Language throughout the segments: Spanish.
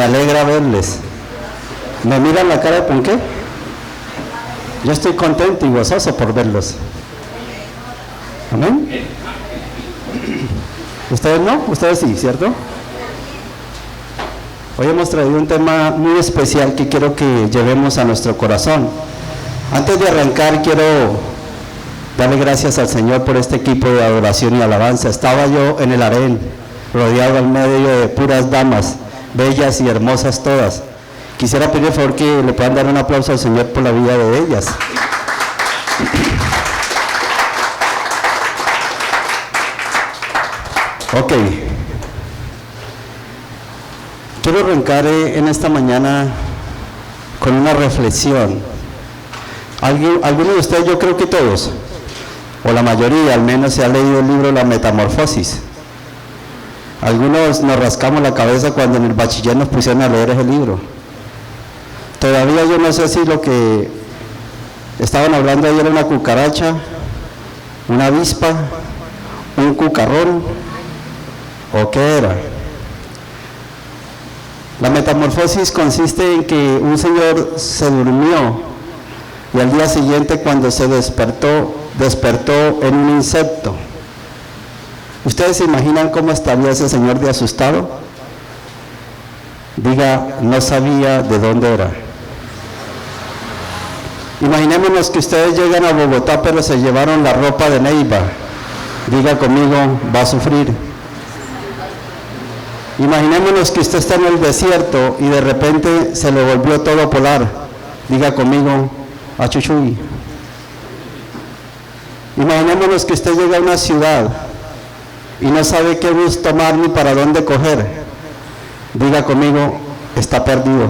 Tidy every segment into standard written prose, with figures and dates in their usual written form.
Me alegra verles. ¿Me miran la cara con qué? Yo estoy contento y gozoso por verlos. ¿Amén? ¿Ustedes no? Ustedes sí, ¿cierto? Hoy hemos traído un tema muy especial que quiero que llevemos a nuestro corazón. Antes de arrancar, quiero darle gracias al Señor por este equipo de adoración y alabanza. Estaba yo en el harén, rodeado al medio de puras damas, bellas y hermosas todas. Quisiera pedir por favor que le puedan dar un aplauso al Señor por la vida de ellas. Ok. Quiero arrancar en esta mañana con una reflexión. ¿Alguno de ustedes, yo creo que todos, o la mayoría al menos, se ha leído el libro La Metamorfosis? Algunos nos rascamos la cabeza cuando en el bachiller nos pusieron a leer ese libro. Todavía yo no sé si lo que estaban hablando ahí era una cucaracha, una avispa, un cucarrón, o qué era. La metamorfosis consiste en que un señor se durmió y al día siguiente, cuando se despertó en un insecto. ¿Ustedes se imaginan cómo estaría ese señor de asustado? Diga, no sabía de dónde era. Imaginémonos que ustedes llegan a Bogotá pero se llevaron la ropa de Neiva. Diga conmigo, va a sufrir. Imaginémonos que usted está en el desierto y de repente se le volvió todo polar. Diga conmigo, achuchuy. Imaginémonos que usted llega a una ciudad y no sabe qué bus tomar ni para dónde coger. Diga conmigo, está perdido.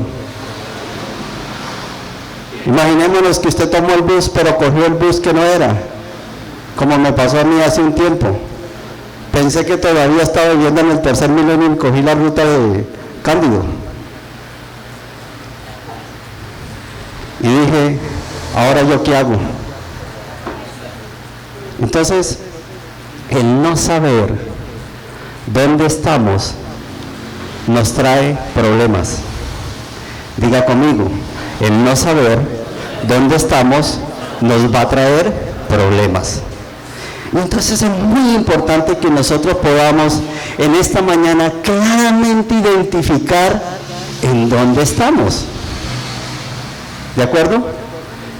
Imaginémonos que usted tomó el bus pero cogió el bus que no era, como me pasó a mí hace un tiempo. Pensé que todavía estaba viviendo en el tercer milenio y cogí la ruta de Cándido. Y dije, ¿ahora yo qué hago? Entonces, el no saber dónde estamos nos trae problemas. Diga conmigo, el no saber dónde estamos nos va a traer problemas. Entonces es muy importante que nosotros podamos en esta mañana claramente identificar en dónde estamos. ¿De acuerdo?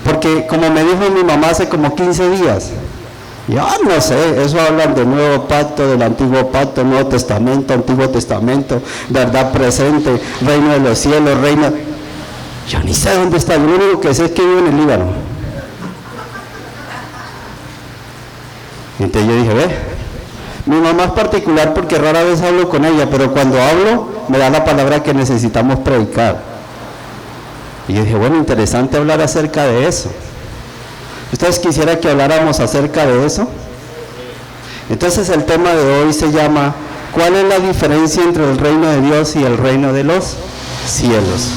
Porque como me dijo mi mamá hace como 15 días, yo no sé, eso hablan del nuevo pacto, del antiguo pacto, Nuevo Testamento, Antiguo Testamento, verdad presente, reino de los cielos, reino... Yo ni sé dónde está, yo lo único que sé es que vivo en el Líbano. Entonces yo dije, mi mamá es particular porque rara vez hablo con ella, pero cuando hablo me da la palabra que necesitamos predicar. Y yo dije, bueno, interesante hablar acerca de eso. ¿Ustedes quisieran que habláramos acerca de eso? Entonces el tema de hoy se llama, ¿cuál es la diferencia entre el reino de Dios y el reino de los cielos?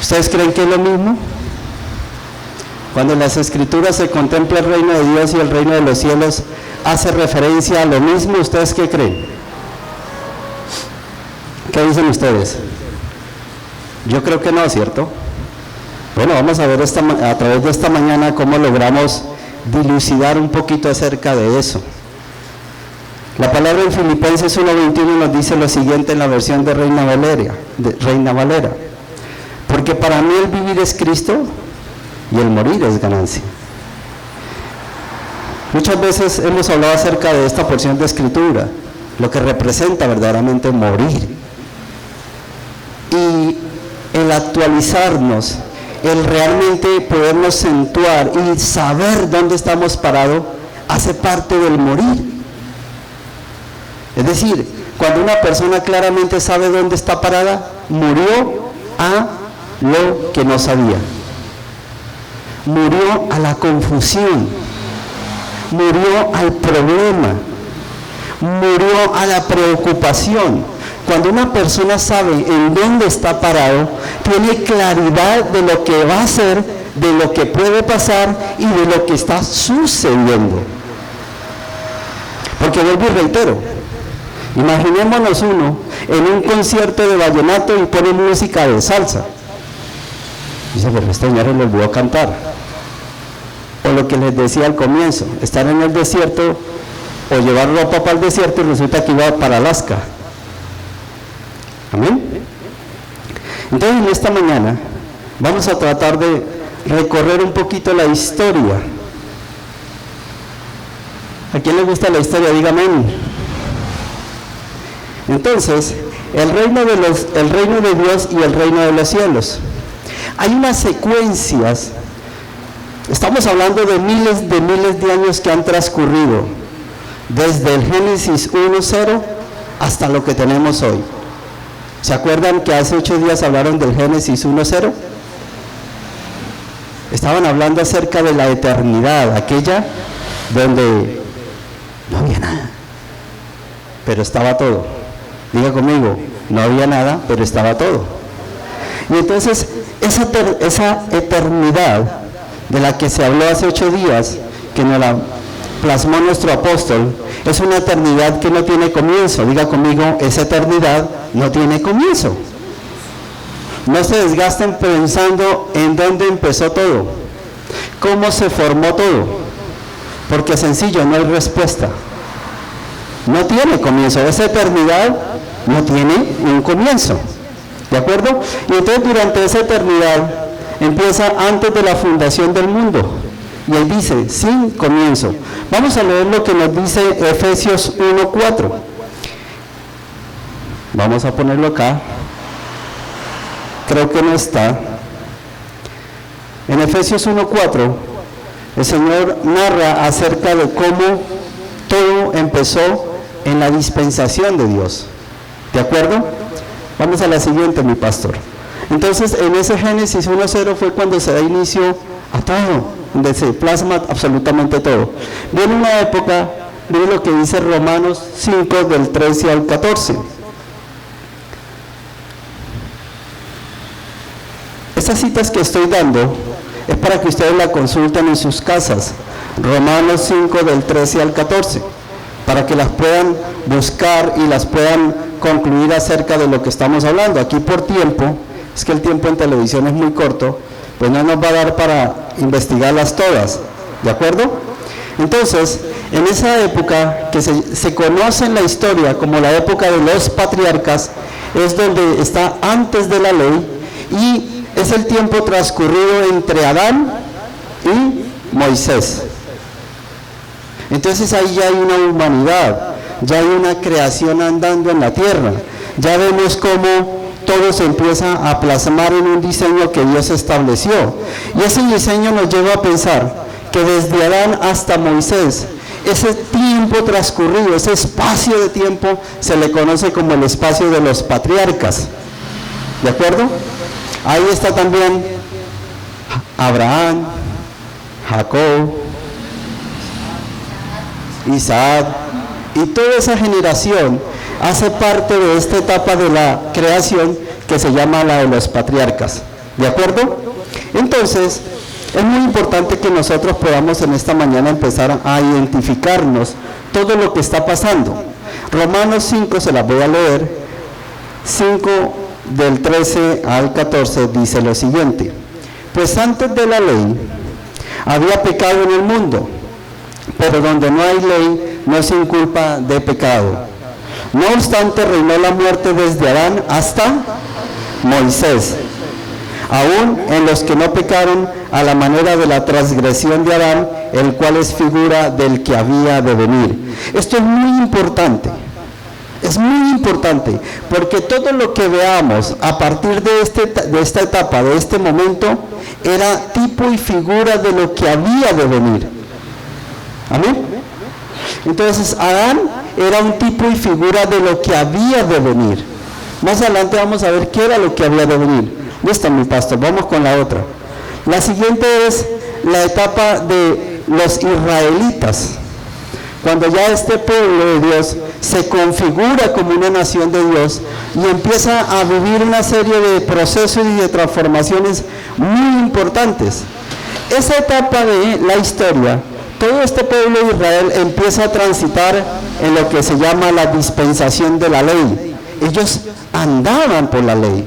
¿Ustedes creen que es lo mismo? Cuando en las Escrituras se contempla el reino de Dios y el reino de los cielos, ¿hace referencia a lo mismo? ¿Ustedes qué creen? ¿Qué dicen ustedes? Yo creo que no, ¿cierto? Bueno, vamos a ver a través de esta mañana cómo logramos dilucidar un poquito acerca de eso. La palabra en Filipenses 1:21 nos dice lo siguiente en la versión de Reina Valera. Porque para mí el vivir es Cristo y el morir es ganancia. Muchas veces hemos hablado acerca de esta porción de Escritura, lo que representa verdaderamente morir. Y el actualizarnos, el realmente podernos centrar y saber dónde estamos parados, hace parte del morir. Es decir, cuando una persona claramente sabe dónde está parada, murió a lo que no sabía. Murió a la confusión, murió al problema, murió a la preocupación. Cuando una persona sabe en dónde está parado, tiene claridad de lo que va a hacer, de lo que puede pasar y de lo que está sucediendo. Porque vuelvo y reitero, Imaginémonos uno en un concierto de vallenato y pone música de salsa. Dice, pero este señor les voy a cantar. O lo que les decía al comienzo, estar en el desierto o llevar ropa para el desierto y resulta que iba para Alaska. Amén. Entonces en esta mañana vamos a tratar de recorrer un poquito la historia. ¿A quién le gusta la historia? Dígame. Entonces, el reino de Dios y el reino de los cielos. Hay unas secuencias, estamos hablando de miles de años que han transcurrido, desde el Génesis 1:0 hasta lo que tenemos hoy. ¿Se acuerdan que hace 8 días hablaron del Génesis 1:0? Estaban hablando acerca de la eternidad, aquella donde no había nada, pero estaba todo. Diga conmigo, no había nada, pero estaba todo. Y entonces, esa eternidad de la que se habló hace 8 días, que nos la plasmó nuestro apóstol, es una eternidad que no tiene comienzo. Diga conmigo, esa eternidad no tiene comienzo. No se desgasten pensando en dónde empezó todo, cómo se formó todo, porque sencillo, no hay respuesta. No tiene comienzo, esa eternidad no tiene un comienzo, ¿de acuerdo? Y entonces durante esa eternidad empieza antes de la fundación del mundo, y él dice, sin comienzo. Vamos a leer lo que nos dice Efesios 1:4. Vamos a ponerlo acá. Creo que no está. En Efesios 1:4, el Señor narra acerca de cómo todo empezó en la dispensación de Dios. ¿De acuerdo? Vamos a la siguiente, mi pastor. Entonces, en ese Génesis 1:0 fue cuando se da inicio a todo, donde se plasma absolutamente todo. Viene una época, miren lo que dice Romanos 5, del 13 al 14. Estas citas que estoy dando es para que ustedes la consulten en sus casas. Romanos 5, del 13 al 14. Para que las puedan buscar y las puedan concluir acerca de lo que estamos hablando. Aquí por tiempo, es que el tiempo en televisión es muy corto, pues no nos va a dar para investigarlas todas, ¿de acuerdo? Entonces, en esa época que se conoce en la historia como la época de los patriarcas, es donde está antes de la ley y es el tiempo transcurrido entre Adán y Moisés. Entonces ahí ya hay una humanidad, ya hay una creación andando en la tierra, ya vemos cómo todo se empieza a plasmar en un diseño que Dios estableció, y ese diseño nos lleva a pensar que desde Adán hasta Moisés, ese tiempo transcurrido, ese espacio de tiempo se le conoce como el espacio de los patriarcas, ¿de acuerdo? Ahí está también Abraham, Jacob, Isaac, y toda esa generación hace parte de esta etapa de la creación que se llama la de los patriarcas, ¿de acuerdo? Entonces, es muy importante que nosotros podamos en esta mañana empezar a identificarnos todo lo que está pasando. Romanos 5, se las voy a leer, 5 del 13 al 14, dice lo siguiente: pues antes de la ley había pecado en el mundo, pero donde no hay ley no se inculpa de pecado. No obstante, reinó la muerte desde Adán hasta Moisés, aún en los que no pecaron a la manera de la transgresión de Adán, el cual es figura del que había de venir. Esto es muy importante. Es muy importante, porque todo lo que veamos a partir de esta etapa, de este momento, era tipo y figura de lo que había de venir. ¿Amén? Entonces, Adán era un tipo y figura de lo que había de venir. Más adelante vamos a ver qué era lo que había de venir. Listo, mi pastor, vamos con la otra. La siguiente es la etapa de los israelitas. Cuando ya este pueblo de Dios se configura como una nación de Dios y empieza a vivir una serie de procesos y de transformaciones muy importantes. Esa etapa de la historia, todo este pueblo de Israel empieza a transitar en lo que se llama la dispensación de la ley. Ellos andaban por la ley,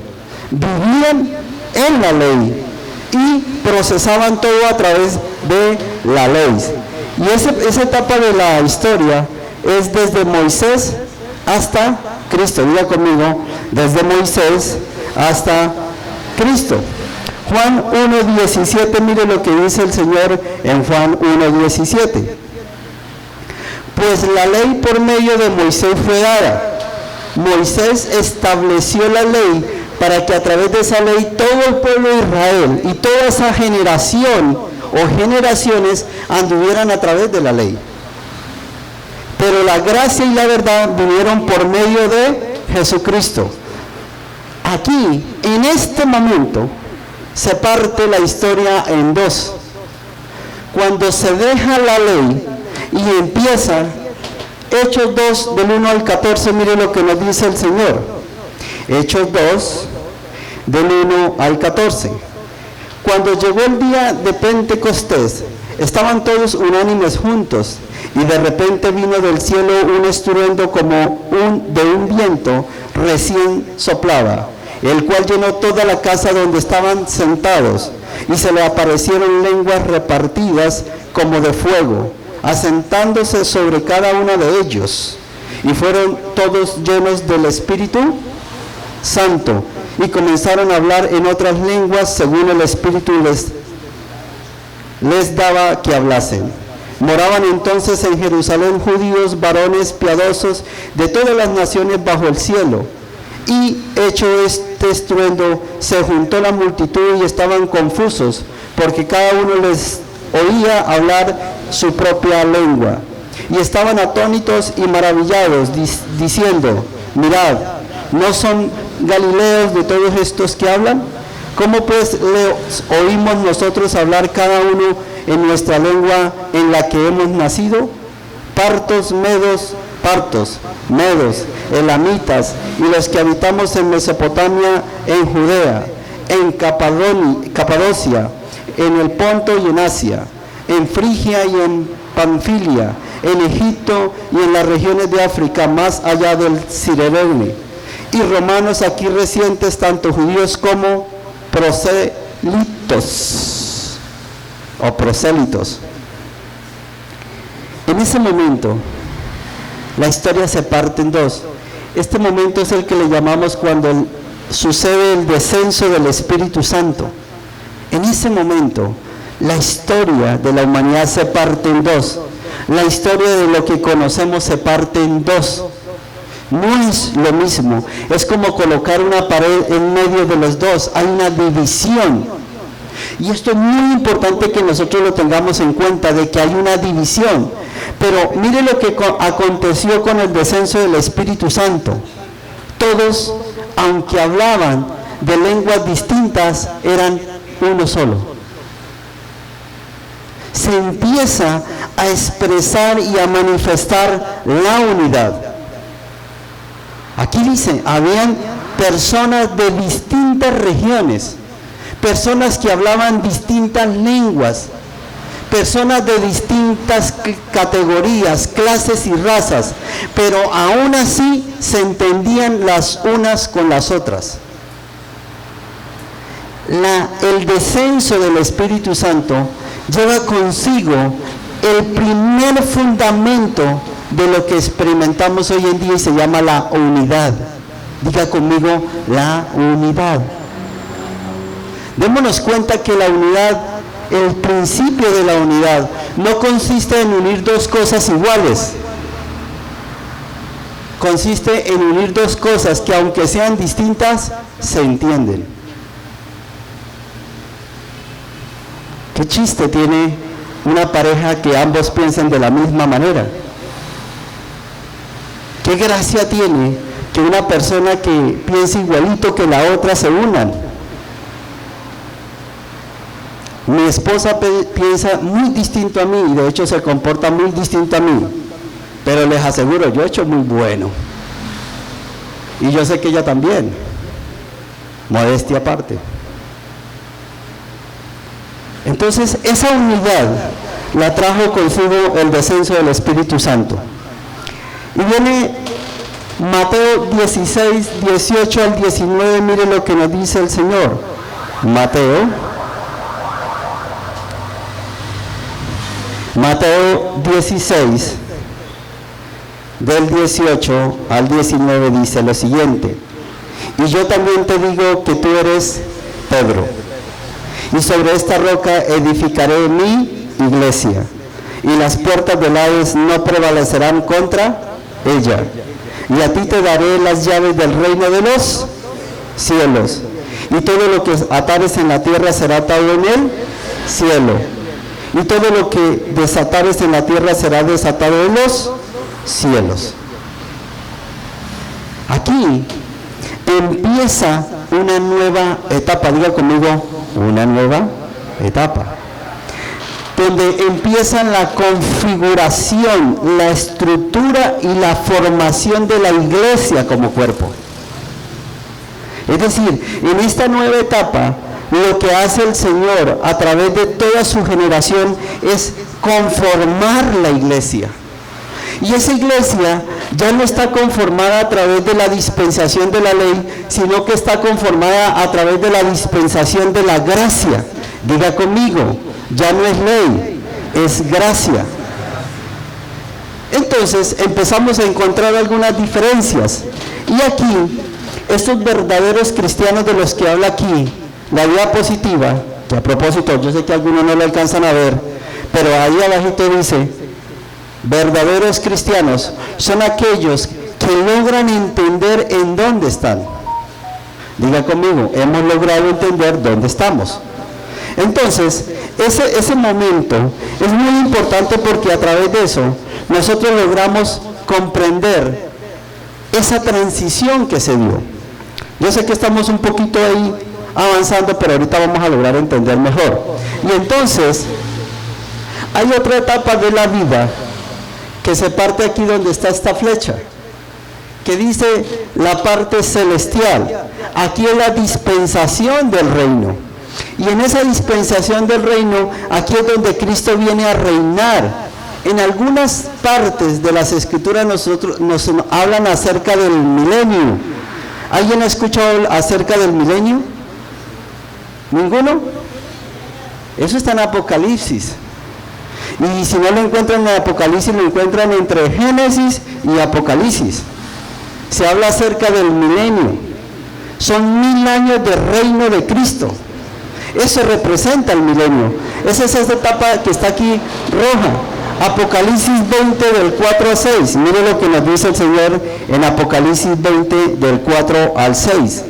vivían en la ley y procesaban todo a través de la ley. Y esa etapa de la historia es desde Moisés hasta Cristo. Diga conmigo, desde Moisés hasta Cristo. Juan 1:17, mire lo que dice el Señor en Juan 1:17. Pues la ley por medio de Moisés fue dada. Moisés estableció la ley para que a través de esa ley todo el pueblo de Israel y toda esa generación o generaciones anduvieran a través de la ley. Pero la gracia y la verdad vinieron por medio de Jesucristo. Aquí, en este momento, se parte la historia en dos. Cuando se deja la ley y empieza Hechos 2, del 1 al 14, mire lo que nos dice el Señor. Hechos 2, del 1 al 14. Cuando llegó el día de Pentecostés, estaban todos unánimes juntos, y de repente vino del cielo un estruendo como de un viento recién soplaba, el cual llenó toda la casa donde estaban sentados, y se le aparecieron lenguas repartidas como de fuego, asentándose sobre cada uno de ellos, y fueron todos llenos del Espíritu Santo, y comenzaron a hablar en otras lenguas según el Espíritu les daba que hablasen. Moraban entonces en Jerusalén judíos, varones piadosos de todas las naciones bajo el cielo. Y hecho este estruendo, se juntó la multitud y estaban confusos, porque cada uno les oía hablar su propia lengua. Y estaban atónitos y maravillados, diciendo, mirad, ¿no son galileos de todos estos que hablan? ¿Cómo pues les oímos nosotros hablar cada uno en nuestra lengua en la que hemos nacido? Partos, medos, elamitas, y los que habitamos en Mesopotamia, en Judea, en Capadocia, en el Ponto y en Asia, en Frigia y en Panfilia, en Egipto y en las regiones de África, más allá del Cirene, y romanos aquí recientes, tanto judíos como prosélitos. En ese momento, la historia se parte en dos. Este momento es el que le llamamos cuando sucede el descenso del Espíritu Santo. En ese momento, la historia de la humanidad se parte en dos. La historia de lo que conocemos se parte en dos. No es lo mismo, es como colocar una pared en medio de los dos, hay una división. Y esto es muy importante que nosotros lo tengamos en cuenta, de que hay una división. Pero mire lo que aconteció con el descenso del Espíritu Santo. Todos, aunque hablaban de lenguas distintas, eran uno solo. Se empieza a expresar y a manifestar la unidad. Aquí dice, habían personas de distintas regiones, personas que hablaban distintas lenguas, personas de distintas categorías, clases y razas, pero aún así se entendían las unas con las otras. El descenso del Espíritu Santo lleva consigo el primer fundamento de lo que experimentamos hoy en día y se llama la unidad. Diga conmigo, la unidad. Démonos cuenta que la unidad, el principio de la unidad, no consiste en unir dos cosas iguales. Consiste en unir dos cosas que, aunque sean distintas, se entienden. ¿Qué chiste tiene una pareja que ambos piensan de la misma manera? ¿Qué gracia tiene que una persona que piensa igualito que la otra se unan? Mi esposa piensa muy distinto a mí y de hecho se comporta muy distinto a mí, pero les aseguro, yo he hecho muy bueno. Y yo sé que ella también, modestia aparte. Entonces, esa unidad la trajo consigo el descenso del Espíritu Santo. Y viene Mateo 16, 18 al 19, mire lo que nos dice el Señor. Mateo 16, del 18 al 19 dice lo siguiente: y yo también te digo que tú eres Pedro, y sobre esta roca edificaré mi iglesia, y las puertas del Hades no prevalecerán contra ella. Y a ti te daré las llaves del reino de los cielos, y todo lo que atares en la tierra será atado en el cielo, y todo lo que desatares en la tierra será desatado en los cielos. Aquí empieza una nueva etapa, diga conmigo, una nueva etapa, donde empieza la configuración, la estructura y la formación de la iglesia como cuerpo. Es decir, en esta nueva etapa, lo que hace el Señor a través de toda su generación es conformar la iglesia. Y esa iglesia ya no está conformada a través de la dispensación de la ley, sino que está conformada a través de la dispensación de la gracia. Diga conmigo, ya no es ley, es gracia. Entonces empezamos a encontrar algunas diferencias. Y aquí, estos verdaderos cristianos de los que habla aquí, la diapositiva, que a propósito, yo sé que algunos no lo alcanzan a ver, pero ahí abajito dice, verdaderos cristianos son aquellos que logran entender en dónde están. Diga conmigo, hemos logrado entender dónde estamos. Entonces, ese momento es muy importante porque a través de eso nosotros logramos comprender esa transición que se dio. Yo sé que estamos un poquito ahí avanzando, pero ahorita vamos a lograr entender mejor. Y entonces, hay otra etapa de la vida que se parte aquí donde está esta flecha, que dice la parte celestial. Aquí es la dispensación del reino. Y en esa dispensación del reino, aquí es donde Cristo viene a reinar. En algunas partes de las Escrituras nos hablan acerca del milenio. ¿Alguien ha escuchado acerca del milenio? ¿Ninguno? Eso está en Apocalipsis. Y si no lo encuentran en Apocalipsis, lo encuentran entre Génesis y Apocalipsis. Se habla acerca del milenio. Son 1000 años de reino de Cristo. Eso representa el milenio. Esa es esa etapa que está aquí roja. Apocalipsis 20 del 4 al 6. Mire lo que nos dice el Señor en Apocalipsis 20 del 4 al 6.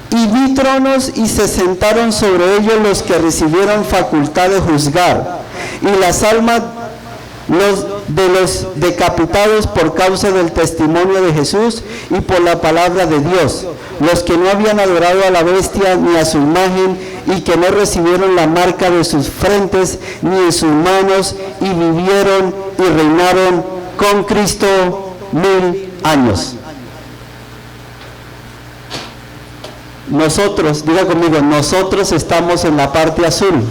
Y vi tronos y se sentaron sobre ellos los que recibieron facultad de juzgar, y las almas de los decapitados por causa del testimonio de Jesús y por la palabra de Dios, los que no habían adorado a la bestia ni a su imagen, y que no recibieron la marca de sus frentes ni en sus manos, y vivieron y reinaron con Cristo 1000 años. Nosotros, diga conmigo, nosotros estamos en la parte azul.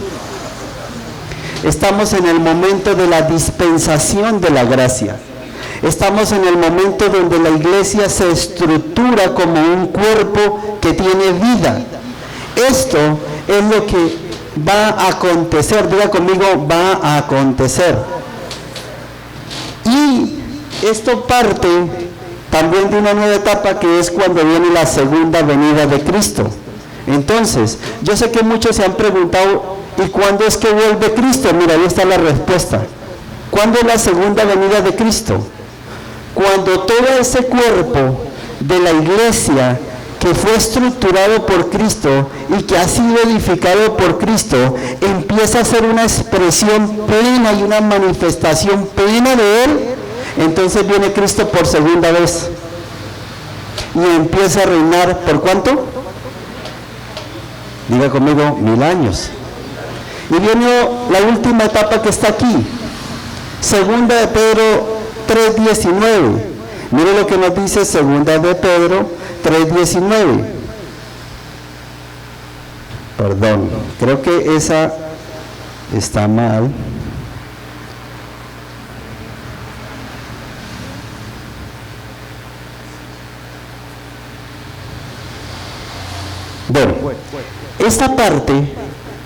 Estamos en el momento de la dispensación de la gracia. Estamos en el momento donde la iglesia se estructura como un cuerpo que tiene vida. Esto es lo que va a acontecer, diga conmigo, va a acontecer. Y esto parte también de una nueva etapa, que es cuando viene la segunda venida de Cristo. Entonces, yo sé que muchos se han preguntado, ¿y cuándo es que vuelve Cristo? Mira, ahí está la respuesta. ¿Cuándo es la segunda venida de Cristo? Cuando todo ese cuerpo de la iglesia que fue estructurado por Cristo y que ha sido edificado por Cristo empieza a ser una expresión plena y una manifestación plena de Él, entonces viene Cristo por segunda vez y empieza a reinar. ¿Por cuánto? Diga conmigo, 1000 años. Y viene la última etapa que está aquí, segunda de Pedro 3:19. Mire lo que nos dice segunda de Pedro 3:19. Perdón, creo que esa está mal. Bueno, esta parte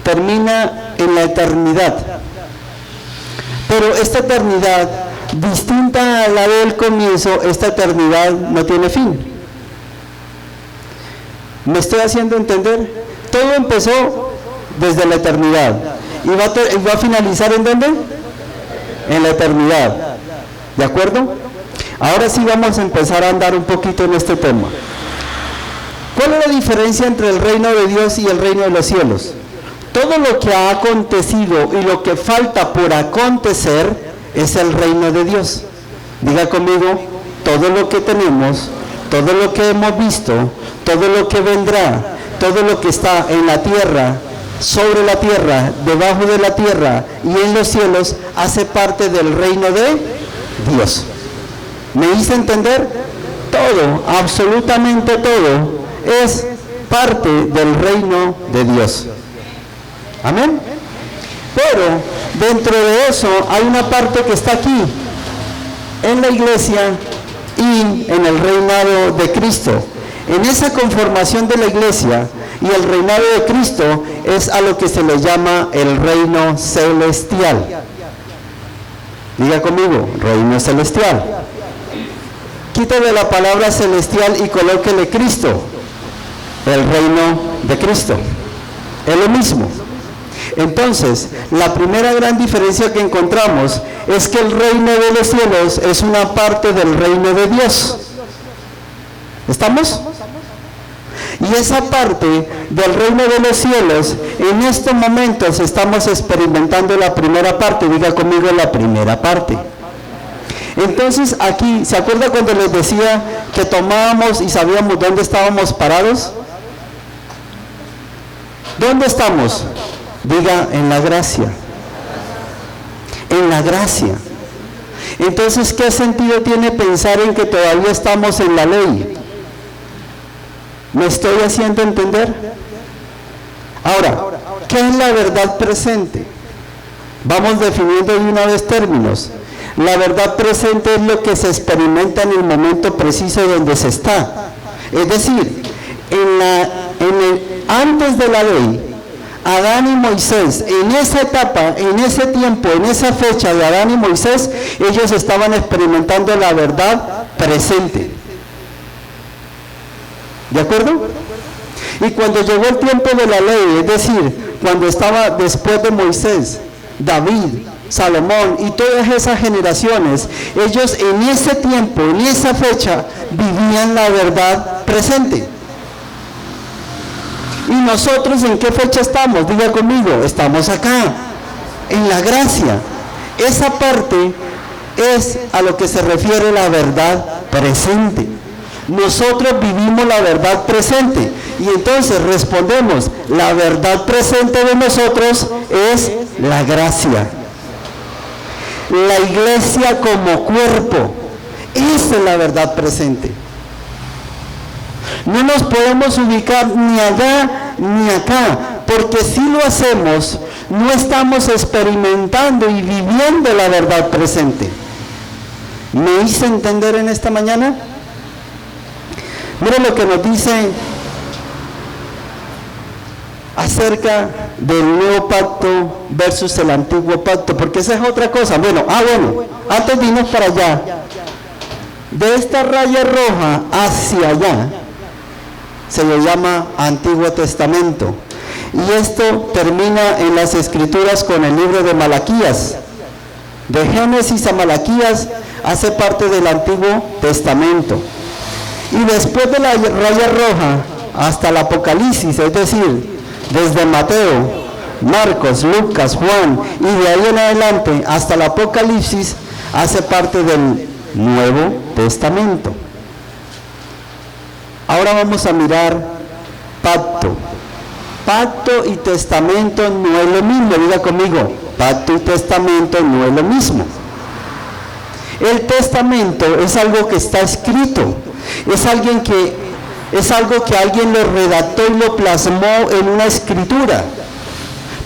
termina en la eternidad, pero esta eternidad, distinta a la del comienzo, esta eternidad no tiene fin. ¿Me estoy haciendo entender? Todo empezó desde la eternidad y va a finalizar ¿en dónde? En la eternidad. ¿De acuerdo? Ahora sí vamos a empezar a andar un poquito en este tema. ¿Cuál es la diferencia entre el reino de Dios y el reino de los cielos? Todo lo que ha acontecido y lo que falta por acontecer es el reino de Dios. Diga conmigo, todo lo que tenemos, todo lo que hemos visto, todo lo que vendrá, todo lo que está en la tierra, sobre la tierra, debajo de la tierra y en los cielos, hace parte del reino de Dios. ¿Me hice entender? Todo, absolutamente todo, es parte del reino de Dios. Amén. Pero dentro de eso hay una parte que está aquí, en la iglesia y en el reinado de Cristo. En esa conformación de la iglesia y el reinado de Cristo es a lo que se le llama el reino celestial. Diga conmigo, reino celestial. Quítale la palabra celestial y colóquele Cristo, el reino de Cristo. Es lo mismo. Entonces, la primera gran diferencia que encontramos es que el reino de los cielos es una parte del reino de Dios. ¿Estamos? Y esa parte del reino de los cielos, en estos momentos estamos experimentando la primera parte. Diga conmigo, la primera parte. Entonces aquí, ¿se acuerda cuando les decía que tomábamos y sabíamos dónde estábamos parados? ¿Dónde estamos? Diga, en la gracia. En la gracia. Entonces, ¿qué sentido tiene pensar en que todavía estamos en la ley? ¿Me estoy haciendo entender? Ahora, ¿qué es la verdad presente? Vamos definiendo de una vez términos. La verdad presente es lo que se experimenta en el momento preciso donde se está. Es decir, antes de la ley, Adán y Moisés, en esa etapa, en ese tiempo, en esa fecha de Adán y Moisés, ellos estaban experimentando la verdad presente. ¿De acuerdo? Y cuando llegó el tiempo de la ley, es decir, cuando estaba después de Moisés, David, Salomón y todas esas generaciones, ellos en ese tiempo, en esa fecha, vivían la verdad presente. ¿Y nosotros en qué fecha estamos? Diga conmigo, estamos acá, en la gracia. Esa parte es a lo que se refiere la verdad presente. Nosotros vivimos la verdad presente y entonces respondemos, la verdad presente de nosotros es la gracia. La iglesia como cuerpo, esa es la verdad presente. No nos podemos ubicar ni allá ni acá, porque si lo hacemos, no estamos experimentando y viviendo la verdad presente. ¿Me hice entender en esta mañana? Mira lo que nos dice acerca del nuevo pacto versus el antiguo pacto, porque esa es otra cosa. Bueno, antes de irnos para allá, de esta raya roja hacia allá, se le llama Antiguo Testamento. Y esto termina en las Escrituras con el libro de Malaquías. De Génesis a Malaquías hace parte del Antiguo Testamento. Y después de la raya roja hasta el Apocalipsis, es decir, desde Mateo, Marcos, Lucas, Juan y de ahí en adelante hasta el Apocalipsis, hace parte del Nuevo Testamento. Ahora vamos a mirar pacto. Pacto y testamento no es lo mismo. Diga conmigo, pacto y testamento no es lo mismo. El testamento es algo que está escrito, es algo que alguien lo redactó y lo plasmó en una escritura.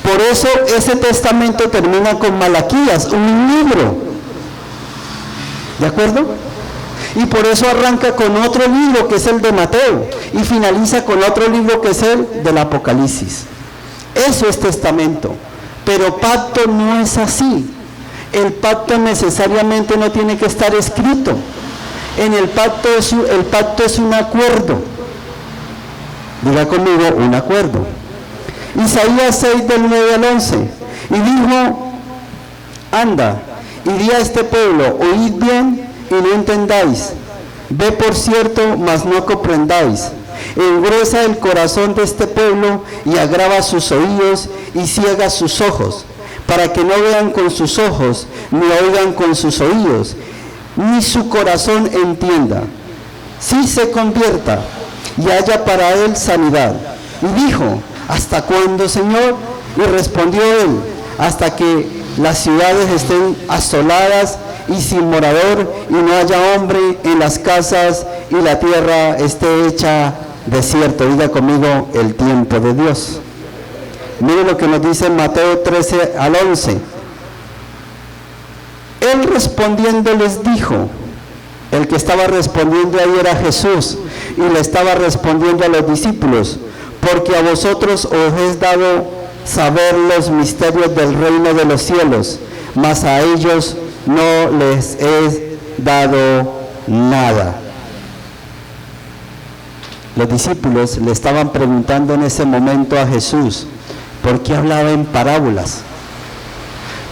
Por eso ese testamento termina con Malaquías, un libro. ¿De acuerdo? Y por eso arranca con otro libro que es el de Mateo y finaliza con otro libro que es el del Apocalipsis. Eso es testamento. Pero pacto no es así. El pacto necesariamente no tiene que estar escrito. En el pacto es un acuerdo. Diga conmigo, un acuerdo. Isaías 6 del 9 al 11. Y dijo, anda, y di a este pueblo, oíd bien y no entendáis. Ve por cierto, mas no comprendáis. Engruesa el corazón de este pueblo y agrava sus oídos y ciega sus ojos, para que no vean con sus ojos, ni oigan con sus oídos, ni su corazón entienda, si se convierta y haya para él sanidad. Y dijo, ¿hasta cuándo, Señor? Y respondió él, hasta que las ciudades estén asoladas y sin morador, y no haya hombre en las casas, y la tierra esté hecha desierto. Diga conmigo, el tiempo de Dios. Mire lo que nos dice en Mateo 13 al 11. Él respondiendo les dijo, el que estaba respondiendo ahí era Jesús, y le estaba respondiendo a los discípulos, porque a vosotros os es dado saber los misterios del reino de los cielos, mas a ellos no les es dado nada. Los discípulos le estaban preguntando en ese momento a Jesús, ¿por qué hablaba en parábolas?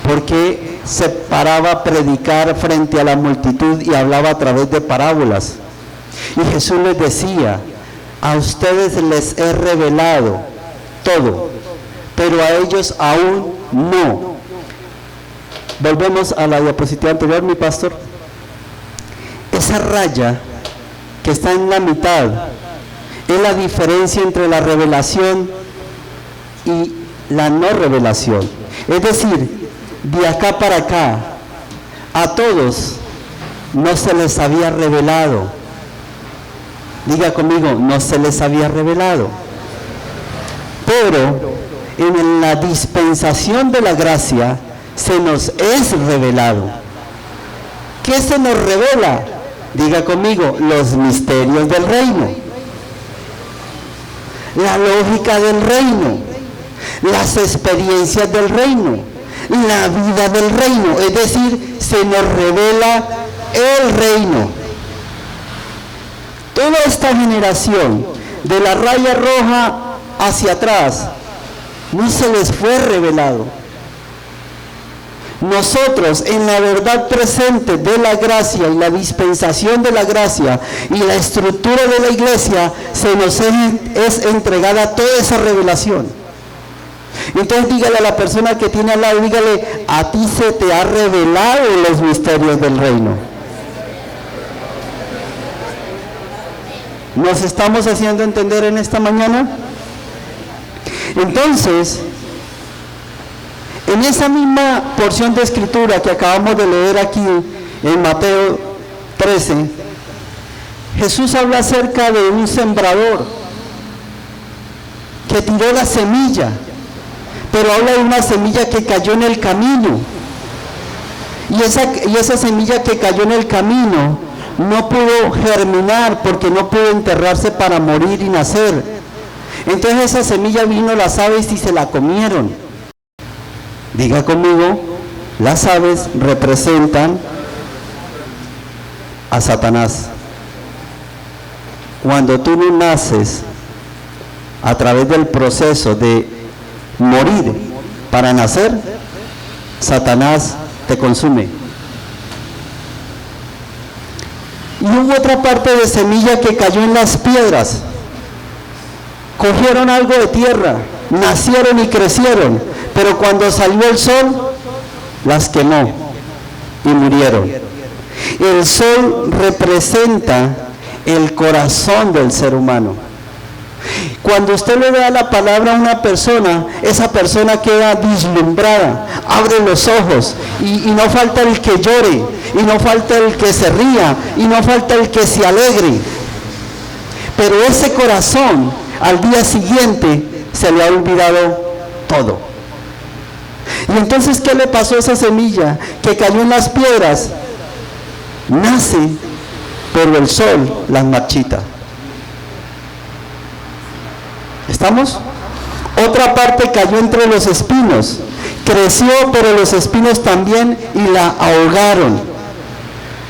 ¿Por qué se paraba a predicar frente a la multitud y hablaba a través de parábolas? Y Jesús les decía, a ustedes les he revelado todo, pero a ellos aún no. Volvemos a la diapositiva anterior, mi pastor. Esa raya que está en la mitad es la diferencia entre la revelación y la no revelación. Es decir, de acá para acá, a todos no se les había revelado. Diga conmigo, no se les había revelado. Pero en la dispensación de la gracia se nos es revelado. ¿Qué se nos revela? Diga conmigo, los misterios del reino, la lógica del reino, las experiencias del reino, la vida del reino. Es decir, se nos revela el reino. Toda esta generación, de la raya roja hacia atrás, no se les fue revelado. Nosotros, en la verdad presente de la gracia y la dispensación de la gracia y la estructura de la iglesia, se nos es entregada toda esa revelación. Entonces dígale a la persona que tiene al lado, dígale, a ti se te ha revelado los misterios del reino. ¿Nos estamos haciendo entender en esta mañana? Entonces, en esa misma porción de escritura que acabamos de leer aquí en Mateo 13, Jesús habla acerca de un sembrador que tiró la semilla, pero habla de una semilla que cayó en el camino. Y esa semilla que cayó en el camino no pudo germinar porque no pudo enterrarse para morir y nacer. Entonces esa semilla vino las aves y se la comieron. Diga conmigo, las aves representan a Satanás. Cuando tú no naces a través del proceso de morir para nacer, Satanás te consume. Y hubo otra parte de semilla que cayó en las piedras. Cogieron algo de tierra, nacieron y crecieron, pero cuando salió el sol, las quemó y murieron. El sol representa el corazón del ser humano. Cuando usted le da la palabra a una persona, esa persona queda vislumbrada, abre los ojos y no falta el que llore, y no falta el que se ría, y no falta el que se alegre. Pero ese corazón, al día siguiente, se le ha olvidado todo. Y entonces, ¿qué le pasó a esa semilla que cayó en las piedras? Nace, pero el sol las marchita. ¿Estamos? Otra parte cayó entre los espinos, creció, pero los espinos también y la ahogaron.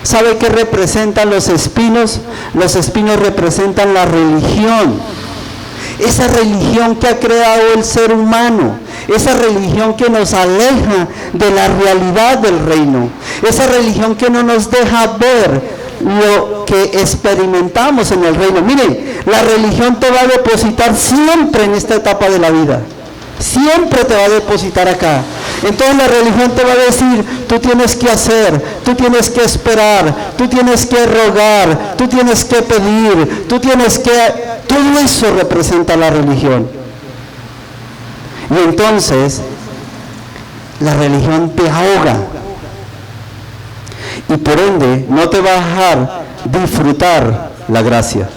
¿Sabe qué representan los espinos? Los espinos representan la religión. Esa religión que ha creado el ser humano, esa religión que nos aleja de la realidad del reino, esa religión que no nos deja ver lo que experimentamos en el reino. Mire, la religión te va a depositar siempre en esta etapa de la vida. Siempre te va a depositar acá. Entonces la religión te va a decir, tú tienes que hacer, tú tienes que esperar, tú tienes que rogar, tú tienes que pedir, tú tienes que... Todo eso representa la religión. Y entonces la religión te ahoga. Y por ende no te va a dejar disfrutar la gracia.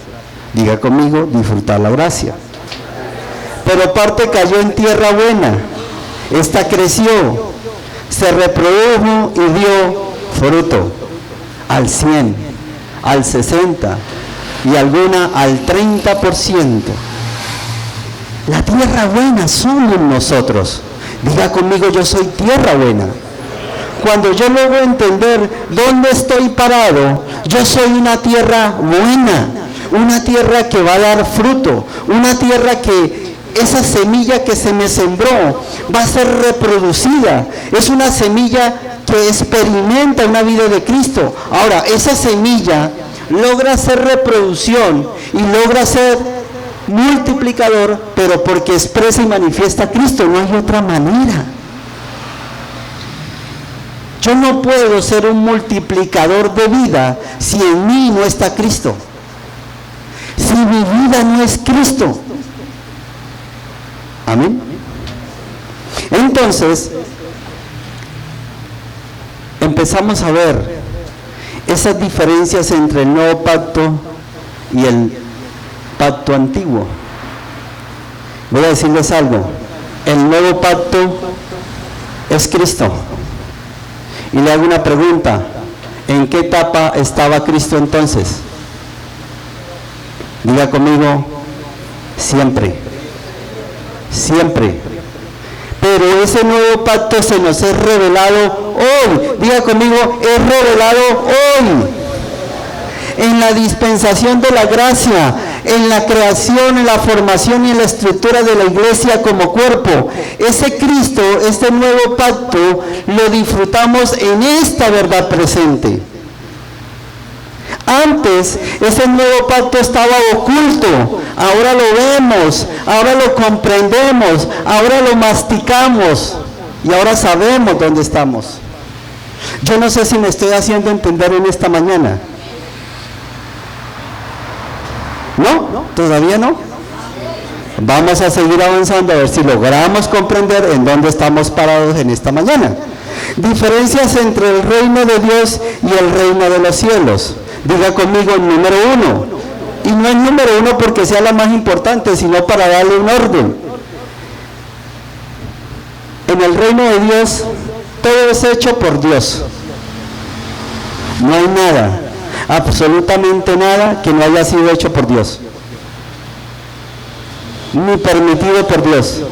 Diga conmigo, disfrutar la gracia. Pero parte cayó en tierra buena. Esta creció, se reprodujo y dio fruto al 100, al 60 y alguna al 30%. La tierra buena somos nosotros. Diga conmigo, yo soy tierra buena. Cuando yo logro entender dónde estoy parado, yo soy una tierra buena, una tierra que va a dar fruto, una tierra que esa semilla que se me sembró va a ser reproducida. Es una semilla que experimenta una vida de Cristo. Ahora, esa semilla logra hacer reproducción y logra ser multiplicador, pero porque expresa y manifiesta a Cristo, no hay otra manera. Yo no puedo ser un multiplicador de vida si en mí no está Cristo. Si mi vida no es Cristo. Amén. Entonces, empezamos a ver esas diferencias entre el nuevo pacto y el pacto antiguo. Voy a decirles algo. El nuevo pacto es Cristo. Y le hago una pregunta. ¿En qué etapa estaba Cristo entonces? Diga conmigo, siempre. Siempre. Pero ese nuevo pacto se nos es revelado hoy. Diga conmigo, es revelado hoy. En la dispensación de la gracia, en la creación, en la formación y en la estructura de la iglesia como cuerpo. Ese Cristo, este nuevo pacto, lo disfrutamos en esta verdad presente. Antes, ese nuevo pacto estaba oculto, ahora lo vemos, ahora lo comprendemos, ahora lo masticamos y ahora sabemos dónde estamos. Yo no sé si me estoy haciendo entender en esta mañana. ¿No? ¿Todavía no? Vamos a seguir avanzando a ver si logramos comprender en dónde estamos parados en esta mañana. Diferencias entre el reino de Dios y el reino de los cielos. Diga conmigo, número 1. Y no es número 1 porque sea la más importante, sino para darle un orden. En el reino de Dios, todo es hecho por Dios. No hay nada, absolutamente nada que no haya sido hecho por Dios, ni permitido por Dios.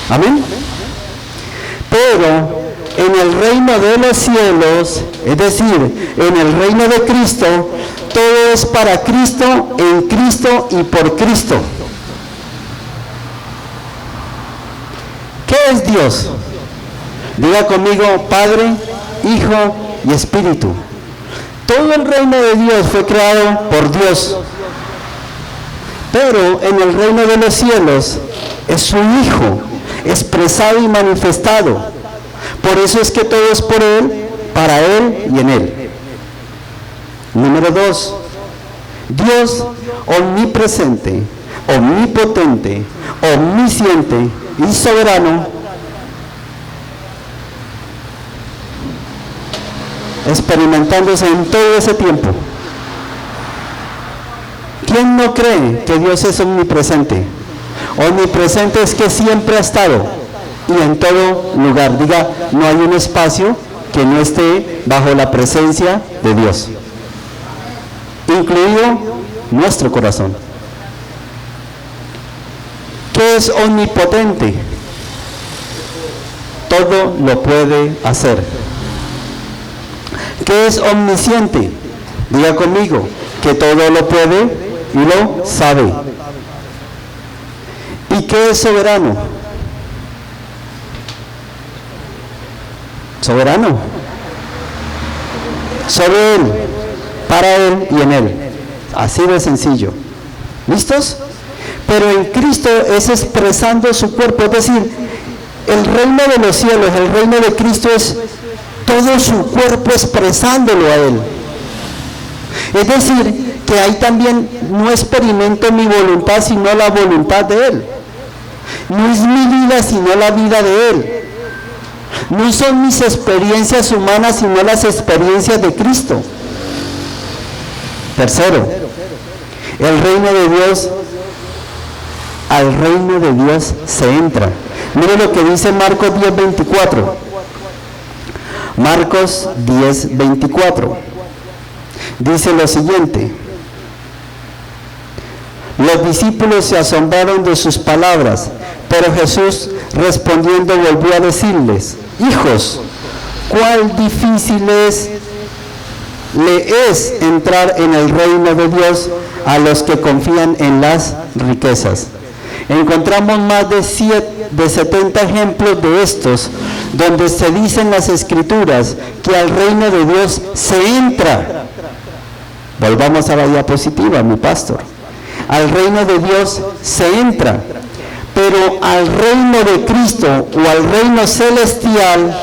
Amén. Pero en el reino de los cielos, es decir, en el reino de Cristo, todo es para Cristo, en Cristo y por Cristo. ¿Qué es Dios? Diga conmigo, Padre, Hijo y Espíritu. Todo el reino de Dios fue creado por Dios. Pero en el reino de los cielos es su Hijo, expresado y manifestado. Por eso es que todo es por Él, para Él y en Él. Número 2. Dios omnipresente, omnipotente, omnisciente y soberano, experimentándose en todo ese tiempo. ¿Quién no cree que Dios es omnipresente? Omnipresente es que siempre ha estado y en todo lugar. Diga, no hay un espacio que no esté bajo la presencia de Dios. incluido nuestro corazón. ¿Qué es omnipotente? Todo lo puede hacer. ¿Qué es omnisciente? Diga conmigo, que todo lo puede y lo sabe. ¿Y qué es soberano? Soberano. Sobre Él, para Él y en Él. Así de sencillo. ¿Listos? Pero en Cristo es expresando su cuerpo, es decir, el reino de los cielos, el reino de Cristo es todo su cuerpo expresándolo a Él. Es decir, que ahí también no experimento mi voluntad, sino la voluntad de Él. No es mi vida, sino la vida de Él. No son mis experiencias humanas, sino las experiencias de Cristo. Tercero, el reino de Dios, al reino de Dios se entra. Mire lo que dice Marcos 10:24. Marcos 10:24. Dice lo siguiente: los discípulos se asombraron de sus palabras, pero Jesús respondiendo volvió a decirles: hijos, cuál difícil le es entrar en el reino de Dios a los que confían en las riquezas. Encontramos más de 70 ejemplos de estos, donde se dicen las Escrituras que al reino de Dios se entra. Volvamos a la diapositiva, mi pastor. Al reino de Dios se entra, pero al reino de Cristo o al reino celestial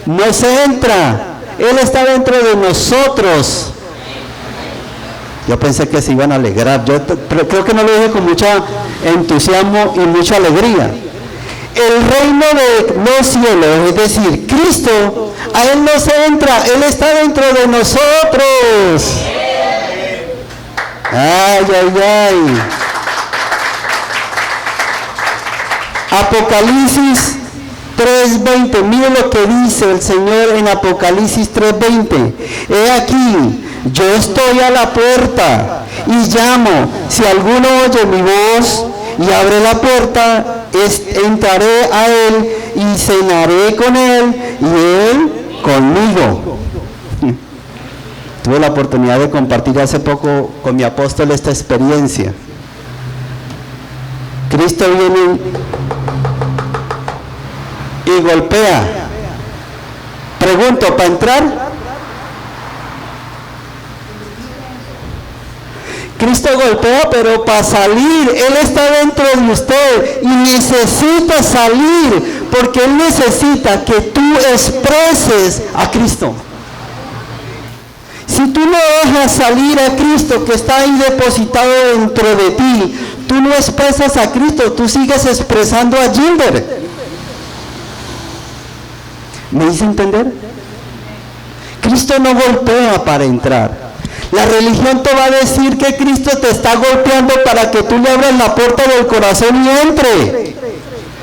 no se entra. Él está dentro de nosotros. Yo pensé que se iban a alegrar, pero creo que no lo dije con mucho entusiasmo y mucha alegría. El reino de los cielos, es decir, Cristo, a Él no se entra, Él está dentro de nosotros. Ay, ay, ay. Apocalipsis 3:20, mire lo que dice el Señor en Apocalipsis 3:20. He aquí, yo estoy a la puerta y llamo. Si alguno oye mi voz y abre la puerta, entraré a él y cenaré con él y él conmigo. Tuve la oportunidad de compartir hace poco con mi apóstol esta experiencia. Cristo viene y golpea. Pregunto, ¿para entrar? Cristo golpea, pero para salir, Él está dentro de usted y necesita salir, porque Él necesita que tú expreses a Cristo. Si tú no dejas salir a Cristo que está ahí depositado dentro de ti, tú no expresas a Cristo, tú sigues expresando a Gilbert. ¿Me hice entender? Cristo no golpea para entrar. La religión te va a decir que Cristo te está golpeando para que tú le abras la puerta del corazón y entre.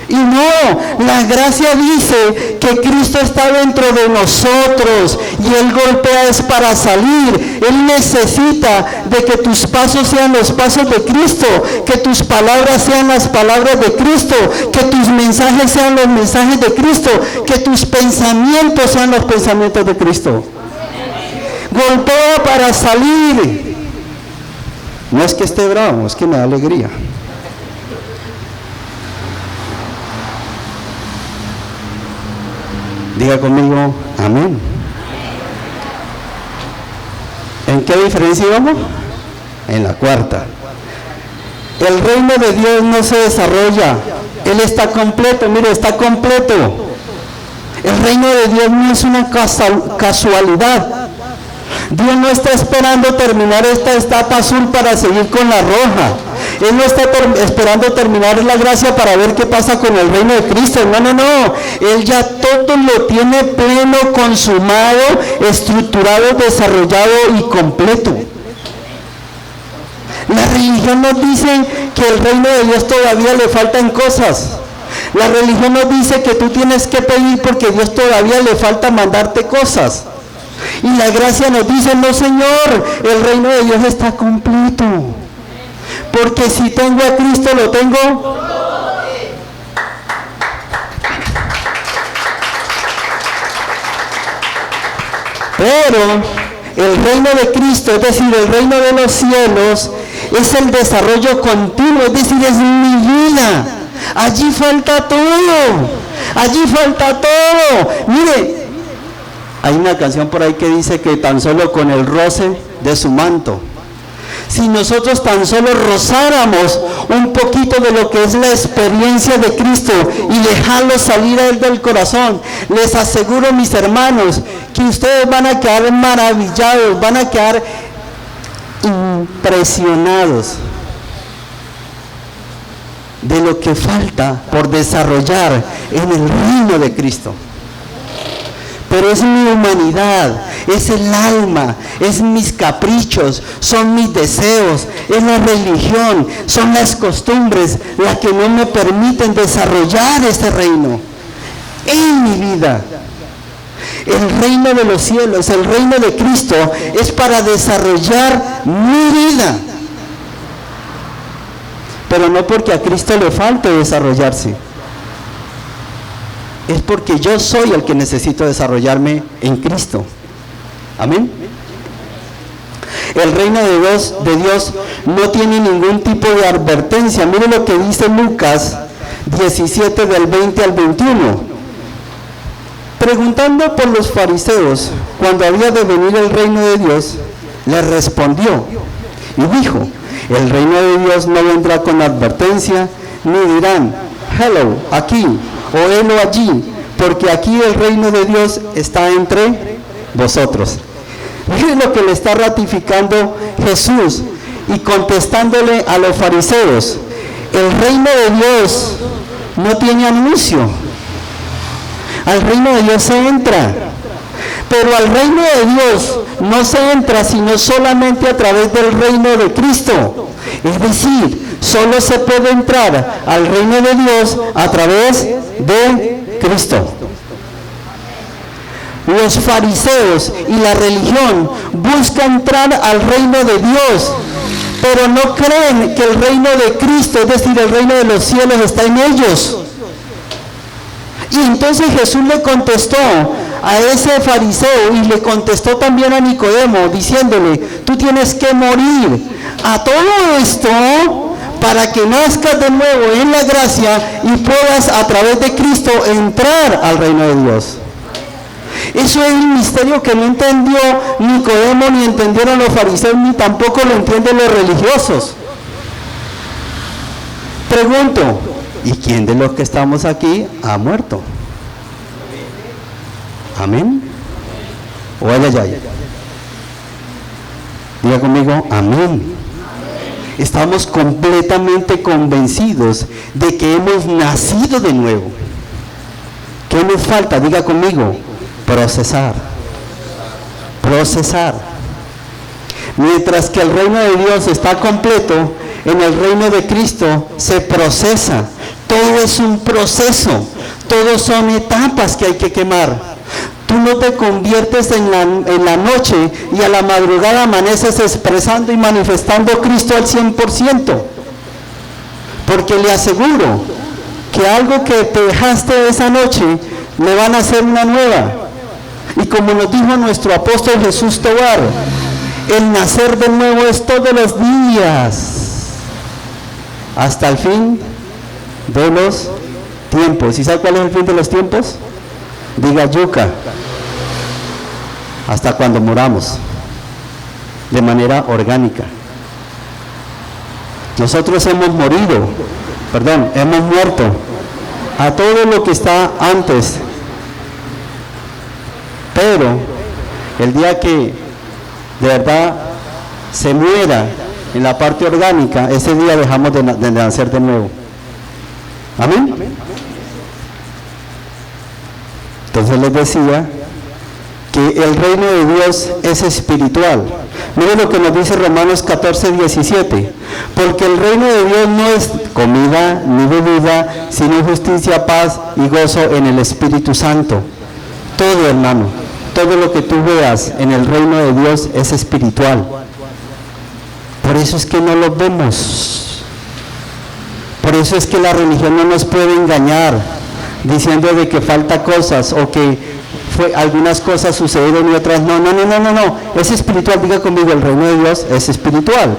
Y no, la gracia dice que Cristo está dentro de nosotros y Él golpea es para salir. Él necesita de que tus pasos sean los pasos de Cristo, que tus palabras sean las palabras de Cristo, que tus mensajes sean los mensajes de Cristo, que tus pensamientos sean los pensamientos de Cristo. Golpea para salir. No es que esté bravo, es que me da alegría. Diga conmigo, amén. ¿En qué diferencia íbamos? En la cuarta. El reino de Dios no se desarrolla. Él está completo, mire, está completo. El reino de Dios no es una casualidad. Dios no está esperando terminar esta etapa azul para seguir con la roja. Él no está esperando terminar la gracia para ver qué pasa con el reino de Cristo. No, no, no. Él ya todo lo tiene pleno, consumado, estructurado, desarrollado y completo. La religión nos dice que el reino de Dios todavía le faltan cosas. La religión nos dice que tú tienes que pedir porque Dios todavía le falta mandarte cosas. Y la gracia nos dice, no Señor, el reino de Dios está completo. Porque si tengo a Cristo, lo tengo. Pero el reino de Cristo, es decir, el reino de los cielos, es el desarrollo continuo, es decir, es mi vida. Allí falta todo. Allí falta todo. Mire, hay una canción por ahí que dice que tan solo con el roce de su manto. Si nosotros tan solo rozáramos un poquito de lo que es la experiencia de Cristo y dejarlo salir a Él del corazón, les aseguro, mis hermanos, que ustedes van a quedar maravillados, van a quedar impresionados de lo que falta por desarrollar en el reino de Cristo. Pero es mi humanidad, es el alma, es mis caprichos, son mis deseos, es la religión, son las costumbres las que no me permiten desarrollar ese reino en mi vida. El reino de los cielos, el reino de Cristo, es para desarrollar mi vida. Pero no porque a Cristo le falte desarrollarse. Es porque yo soy el que necesito desarrollarme en Cristo. Amén. El reino de Dios no tiene ningún tipo de advertencia. Mire lo que dice Lucas 17 del 20 al 21. Preguntando por los fariseos cuando había de venir el reino de Dios, les respondió y dijo: el reino de Dios no vendrá con advertencia, ni dirán, hello, aquí, o helo allí, porque aquí el reino de Dios está entre vosotros. Miren lo que le está ratificando Jesús y contestándole a los fariseos: el reino de Dios no tiene anuncio. Al reino de Dios se entra, pero al reino de Dios no se entra sino solamente a través del reino de Cristo. Es decir, solo se puede entrar al reino de Dios a través de Cristo. Los fariseos y la religión buscan entrar al reino de Dios, pero no creen que el reino de Cristo, es decir, el reino de los cielos, está en ellos. Y entonces Jesús le contestó a ese fariseo y le contestó también a Nicodemo, diciéndole: tú tienes que morir a todo esto para que nazcas de nuevo en la gracia y puedas a través de Cristo entrar al reino de Dios. Eso es el misterio que no entendió Nicodemo, ni entendieron los fariseos, ni tampoco lo entienden los religiosos. Pregunto: ¿y quién de los que estamos aquí ha muerto? ¿Amén? ¿O allá? Diga conmigo, amén. Estamos completamente convencidos de que hemos nacido de nuevo. ¿Qué nos falta? Diga conmigo, procesar. Procesar. Mientras que el reino de Dios está completo, en el reino de Cristo se procesa. Todo es un proceso, todos son etapas que hay que quemar. Tú no te conviertes en la noche y a la madrugada amaneces expresando y manifestando Cristo al 100%. Porque le aseguro que algo que te dejaste esa noche, le van a hacer una nueva. Y como nos dijo nuestro apóstol Jesús Tobar, el nacer de nuevo es todos los días, hasta el fin de los tiempos. ¿Y sabe cuál es el fin de los tiempos? Diga yuca. Hasta cuando muramos, de manera orgánica. Nosotros hemos muerto a todo lo que está antes. Pero el día que de verdad se muera en la parte orgánica, ese día dejamos de nacer de nuevo. ¿Amén? Entonces les decía que el reino de Dios es espiritual. Miren lo que nos dice Romanos 14, 17. Porque el reino de Dios no es comida ni bebida, sino justicia, paz y gozo en el Espíritu Santo. Todo, hermano, todo lo que tú veas en el reino de Dios es espiritual. Por eso es que no lo vemos. Por eso es que la religión no nos puede engañar diciendo de que falta cosas o que algunas cosas sucedieron y otras no. No. Es espiritual. Diga conmigo, el reino de Dios es espiritual.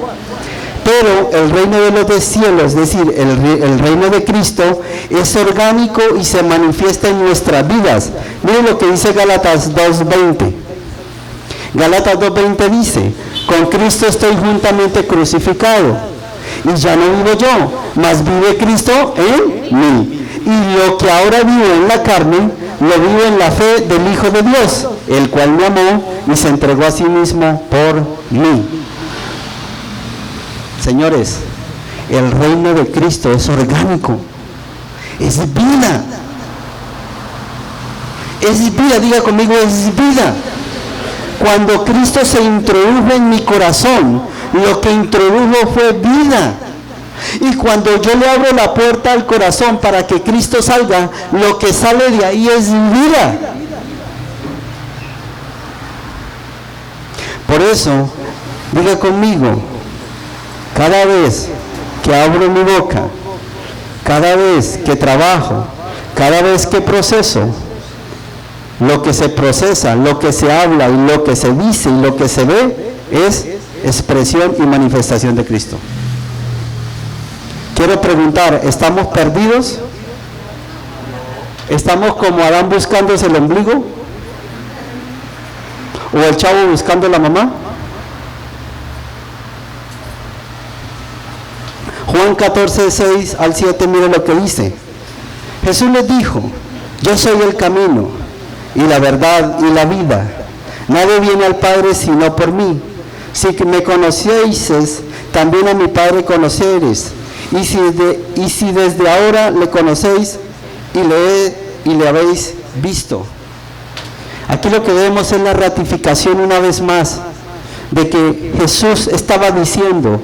Pero el reino de los cielos, es decir, el reino de Cristo, es orgánico y se manifiesta en nuestras vidas. Miren lo que dice Gálatas 2:20. Gálatas 2:20 dice: con Cristo estoy juntamente crucificado, y ya no vivo yo, mas vive Cristo en mí. Y lo que ahora vivo en la carne, lo vivo en la fe del Hijo de Dios, el cual me amó y se entregó a sí mismo por mí. Señores, el reino de Cristo es orgánico, es vida. Es vida, diga conmigo, es vida. Cuando Cristo se introdujo en mi corazón, lo que introdujo fue vida. Y cuando yo le abro la puerta al corazón para que Cristo salga, lo que sale de ahí es vida. Por eso, diga conmigo, cada vez que abro mi boca, cada vez que trabajo, cada vez que proceso, lo que se procesa, lo que se habla y lo que se dice y lo que se ve es expresión y manifestación de Cristo. Quiero preguntar, ¿estamos perdidos? ¿Estamos como Adán buscándose el ombligo? ¿O el chavo buscando la mamá? Juan 14:6-7, mire lo que dice. Jesús les dijo: yo soy el camino y la verdad y la vida. Nadie viene al Padre sino por mí. Si me conocieseis, también a mi Padre conoceréis. Y si desde ahora le conocéis y le habéis visto. Aquí lo que vemos es la ratificación una vez más de que Jesús estaba diciendo: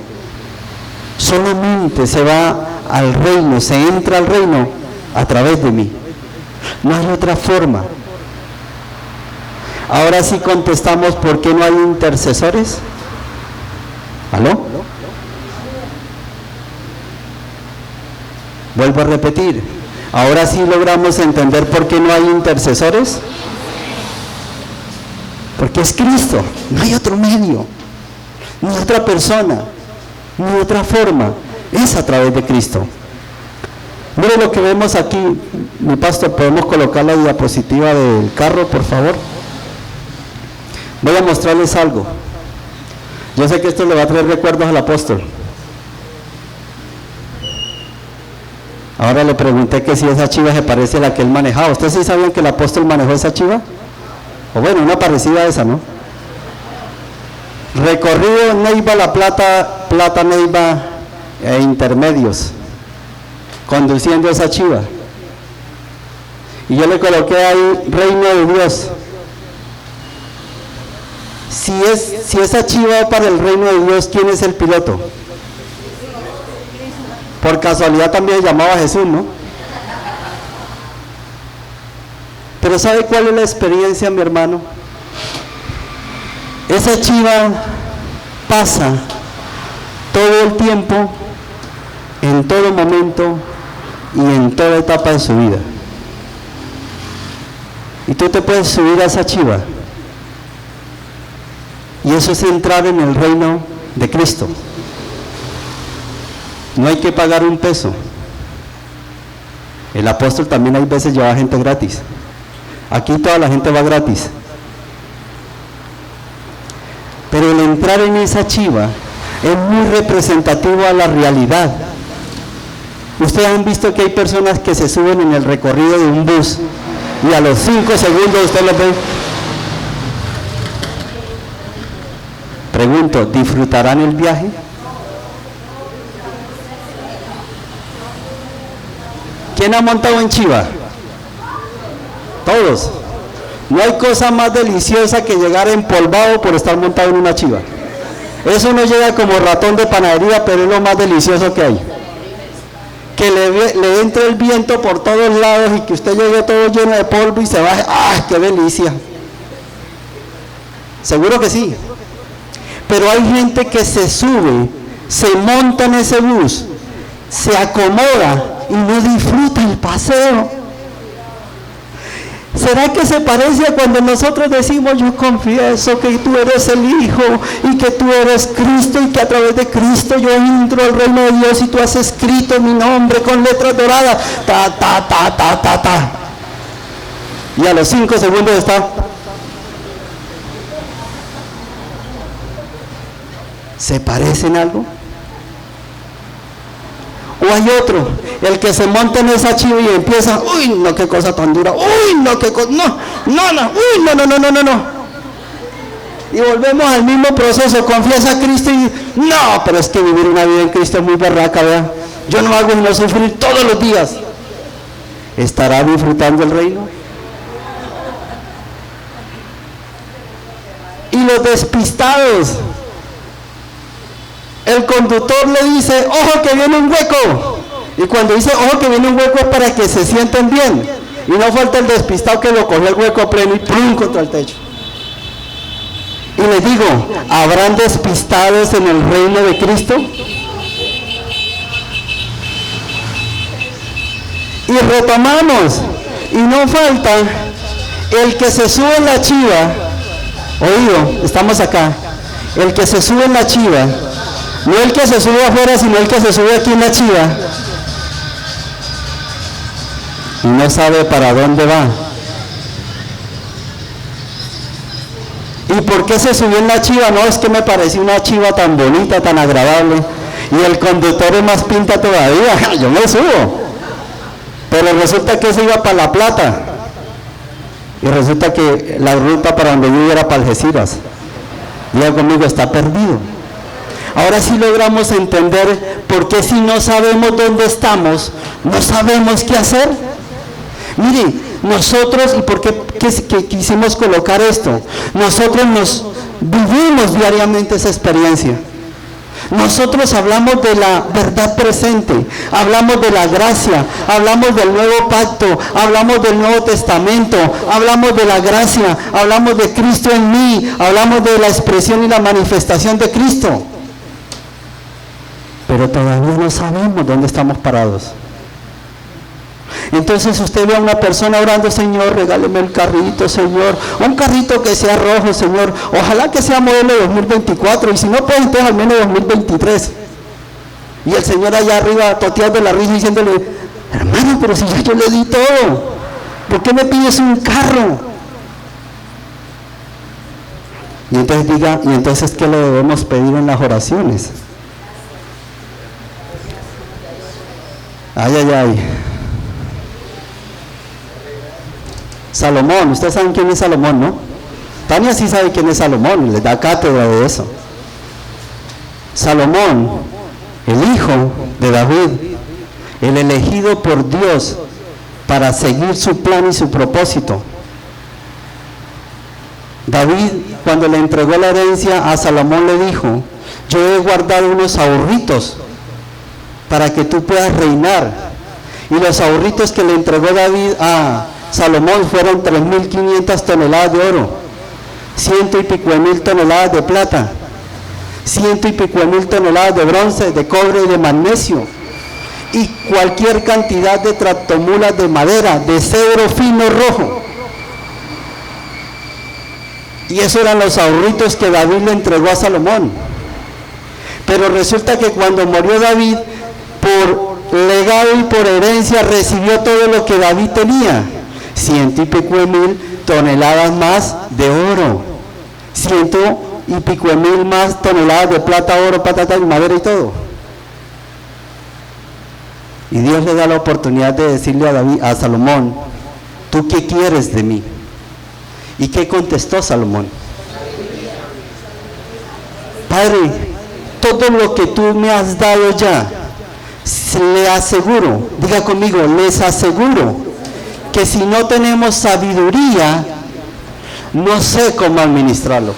solamente se va al reino, se entra al reino a través de mí. No hay otra forma. Ahora sí contestamos: ¿por qué no hay intercesores? ¿Aló? Vuelvo a repetir. Ahora sí logramos entender por qué no hay intercesores. Porque es Cristo, no hay otro medio, ni otra persona, ni otra forma. Es a través de Cristo. Mire lo que vemos aquí. Mi pastor, ¿podemos colocar la diapositiva del carro, por favor? Voy a mostrarles algo. Yo sé que esto le va a traer recuerdos al apóstol. Ahora le pregunté que si esa chiva se parece a la que él manejaba. ¿Ustedes sí sabían que el apóstol manejó esa chiva? O bueno, una parecida a esa, ¿no? Recorrido Neiva-La Plata, Plata-Neiva e intermedios, conduciendo esa chiva. Y yo le coloqué ahí: reino de Dios. Si esa chiva va para el reino de Dios, ¿quién es el piloto? Por casualidad también se llamaba Jesús, ¿no? Pero ¿sabe cuál es la experiencia, mi hermano? Esa chiva pasa todo el tiempo, en todo momento y en toda etapa de su vida. Y tú te puedes subir a esa chiva. Y eso es entrar en el reino de Cristo. No hay que pagar un peso. El apóstol también hay veces lleva gente gratis. Aquí toda la gente va gratis. Pero el entrar en esa chiva es muy representativo a la realidad. Ustedes han visto que hay personas que se suben en el recorrido de un bus y a los 5 segundos usted los ve. Pregunto, ¿disfrutarán el viaje? ¿Quién ha montado en chiva? Todos. No hay cosa más deliciosa que llegar empolvado por estar montado en una chiva. Eso no llega como ratón de panadería, pero es lo más delicioso que hay. Que le entre el viento por todos lados y que usted llegue todo lleno de polvo y se baje. ¡Ay, qué delicia! Seguro que sí. Pero hay gente que se sube, se monta en ese bus, se acomoda y no disfruta el paseo. ¿Será que se parece a cuando nosotros decimos: yo confieso que tú eres el Hijo y que tú eres Cristo y que a través de Cristo yo entro al reino de Dios y tú has escrito mi nombre con letras doradas? Ta, ta, ta, ta, ta, ta. Y a los 5 segundos está. ¿Se parece en algo? O hay otro, el que se monta en esa chiva y empieza: uy, no, qué cosa tan dura, uy, no, qué cosa, no, uy, no. Y volvemos al mismo proceso: confiesa a Cristo y no, pero es que vivir una vida en Cristo es muy berraca, ¿verdad? Yo no hago sino sufrir todos los días. ¿Estará disfrutando el reino? Y los despistados, el conductor le dice: ojo que viene un hueco. Y cuando dice ojo que viene un hueco es para que se sienten bien. Y no falta el despistado que lo cogió el hueco pleno y ¡pum! Contra el techo. Y les digo: ¿habrán despistados en el reino de Cristo? Y retomamos. Y no falta el que se sube en la chiva. Oído, estamos acá. El que se sube en la chiva. No el que se sube afuera, sino el que se sube aquí en la chiva. Y no sabe para dónde va. ¿Y por qué se subió en la chiva? No, es que me pareció una chiva tan bonita, tan agradable. Y el conductor es más pinta todavía. Yo me subo. Pero resulta que se iba para La Plata. Y resulta que la ruta para donde yo iba era para Algeciras. Diga conmigo: está perdido. Ahora sí logramos entender por qué, si no sabemos dónde estamos, no sabemos qué hacer. Mire, nosotros, y por qué quisimos colocar esto, nosotros nos vivimos diariamente esa experiencia. Nosotros hablamos de la verdad presente, hablamos de la gracia, hablamos del nuevo pacto, hablamos del Nuevo Testamento, hablamos de la gracia, hablamos de Cristo en mí, hablamos de la expresión y la manifestación de Cristo. Pero todavía no sabemos dónde estamos parados. Entonces usted ve a una persona orando: Señor, regáleme el carrito, Señor, un carrito que sea rojo, Señor, ojalá que sea modelo 2024, y si no puede, entonces al menos 2023. Y el Señor allá arriba toteando la risa diciéndole: hermano, pero si ya yo le di todo, ¿por qué me pides un carro? Y entonces diga: ¿y entonces qué le debemos pedir en las oraciones? Ay, ay, ay. Salomón, ustedes saben quién es Salomón, ¿no? Tania sí sabe quién es Salomón, les da cátedra de eso. Salomón, el hijo de David, el elegido por Dios para seguir su plan y su propósito. David, cuando le entregó la herencia a Salomón, le dijo: yo he guardado unos ahorritos para que tú puedas reinar. Y los ahorritos que le entregó David a Salomón fueron 3.500 toneladas de oro, 100 y pico de mil toneladas de plata, 100 y pico de mil toneladas de bronce, de cobre y de magnesio, y cualquier cantidad de tractomulas de madera, de cedro fino rojo. Y esos eran los ahorritos que David le entregó a Salomón. Pero resulta que cuando murió David, por legado y por herencia recibió todo lo que David tenía: 100 y pico de mil toneladas más de oro, 100 y pico de mil más toneladas de plata, oro, patata y madera y todo. Y Dios le da la oportunidad de decirle a Salomón: ¿tú qué quieres de mí? ¿Y qué contestó Salomón? Padre, todo lo que tú me has dado ya, le aseguro, diga conmigo, les aseguro que si no tenemos sabiduría, no sé cómo administrarlo.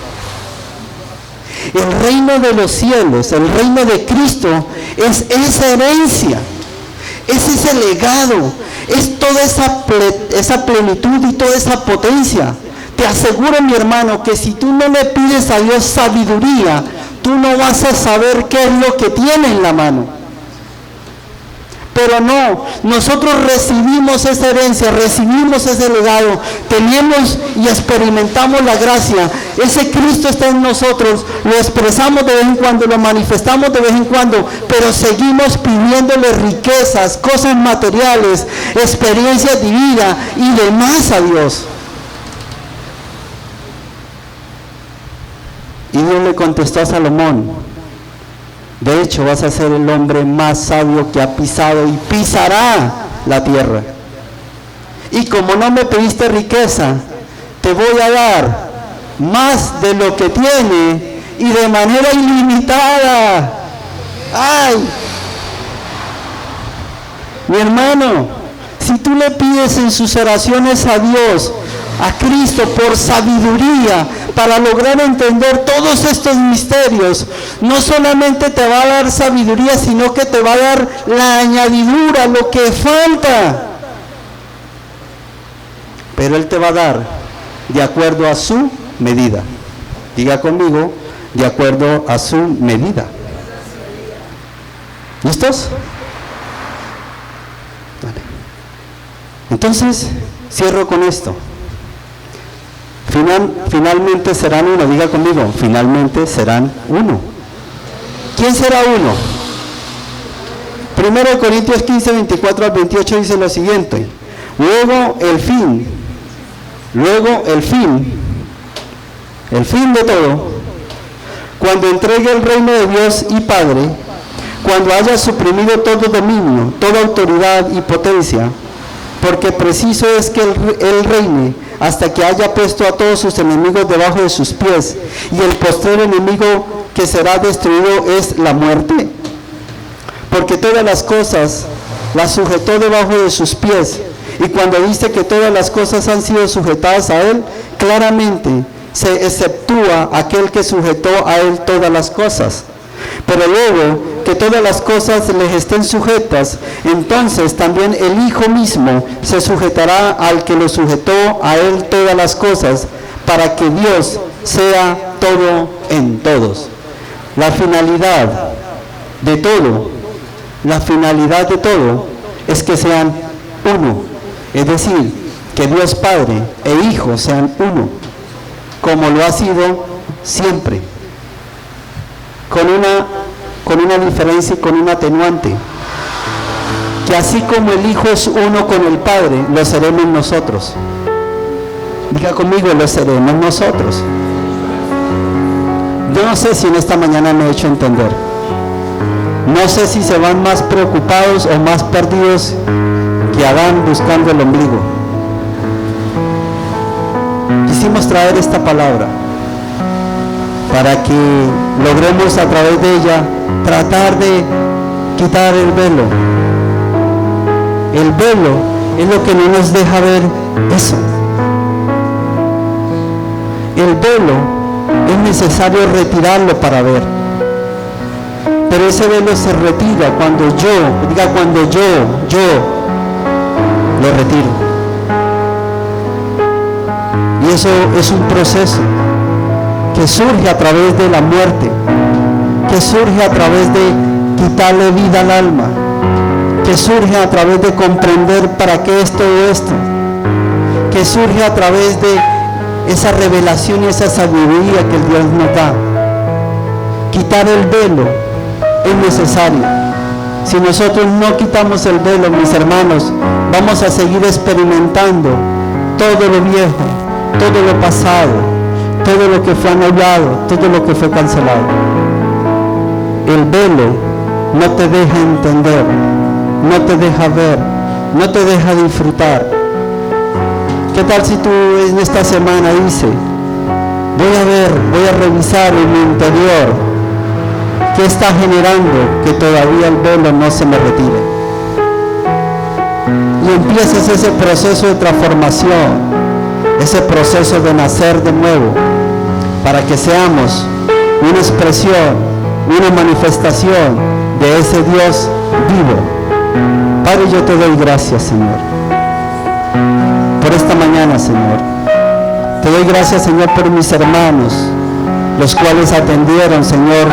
El reino de los cielos, el reino de Cristo, es esa herencia, es ese legado, es toda esa plenitud y toda esa potencia. Te aseguro, mi hermano, que si tú no le pides a Dios sabiduría, tú no vas a saber qué es lo que tiene en la mano. Pero no, nosotros recibimos esa herencia, recibimos ese legado, tenemos y experimentamos la gracia. Ese Cristo está en nosotros, lo expresamos de vez en cuando, lo manifestamos de vez en cuando, pero seguimos pidiéndole riquezas, cosas materiales, experiencias de vida y demás a Dios. Y Dios le contestó a Salomón: de hecho, vas a ser el hombre más sabio que ha pisado y pisará la tierra. Y como no me pediste riqueza, te voy a dar más de lo que tiene y de manera ilimitada. ¡Ay! Mi hermano, si tú le pides en sus oraciones a Dios, a Cristo, por sabiduría, para lograr entender todos estos misterios, no solamente te va a dar sabiduría, sino que te va a dar la añadidura, lo que falta. Pero Él te va a dar de acuerdo a su medida. Diga conmigo, de acuerdo a su medida. ¿Listos? Vale. Entonces, cierro con esto. Finalmente serán uno, diga conmigo, finalmente serán uno. ¿Quién será uno? 1 Corintios 15, 24 al 28 dice lo siguiente: luego el fin de todo, cuando entregue el reino de Dios y Padre, cuando haya suprimido todo dominio, toda autoridad y potencia, porque preciso es que Él reine hasta que haya puesto a todos sus enemigos debajo de sus pies, y el postrer enemigo que será destruido es la muerte, porque todas las cosas las sujetó debajo de sus pies. Y cuando dice que todas las cosas han sido sujetadas a Él, claramente se exceptúa aquel que sujetó a Él todas las cosas. Pero luego que todas las cosas les estén sujetas, entonces también el Hijo mismo se sujetará al que lo sujetó a Él todas las cosas, para que Dios sea todo en todos. La finalidad de todo es que sean uno, es decir, que Dios Padre e Hijo sean uno, como lo ha sido siempre, con una diferencia y con un atenuante, que así como el Hijo es uno con el Padre, lo seremos nosotros. Diga conmigo, lo seremos nosotros. Yo no sé si en esta mañana me he hecho entender. No sé si se van más preocupados o más perdidos que Adán buscando el ombligo. Quisimos traer esta palabra para que logremos a través de ella tratar de quitar el velo. El velo es lo que no nos deja ver eso. El velo es necesario retirarlo para ver. Pero ese velo se retira cuando yo lo retiro. Y eso es un proceso que surge a través de la muerte, que surge a través de quitarle vida al alma, que surge a través de comprender para qué es todo esto, que surge a través de esa revelación y esa sabiduría que el Dios nos da. Quitar el velo es necesario. Si nosotros no quitamos el velo, mis hermanos, vamos a seguir experimentando todo lo viejo, todo lo pasado, todo lo que fue anulado, todo lo que fue cancelado. El velo no te deja entender, no te deja ver, no te deja disfrutar. ¿Qué tal si tú en esta semana dices, voy a revisar en mi interior qué está generando que todavía el velo no se me retire? Y empiezas ese proceso de transformación, ese proceso de nacer de nuevo, para que seamos una expresión, una manifestación de ese Dios vivo. Padre, yo te doy gracias, Señor, por esta mañana, Señor. Te doy gracias, Señor, por mis hermanos, los cuales atendieron, Señor,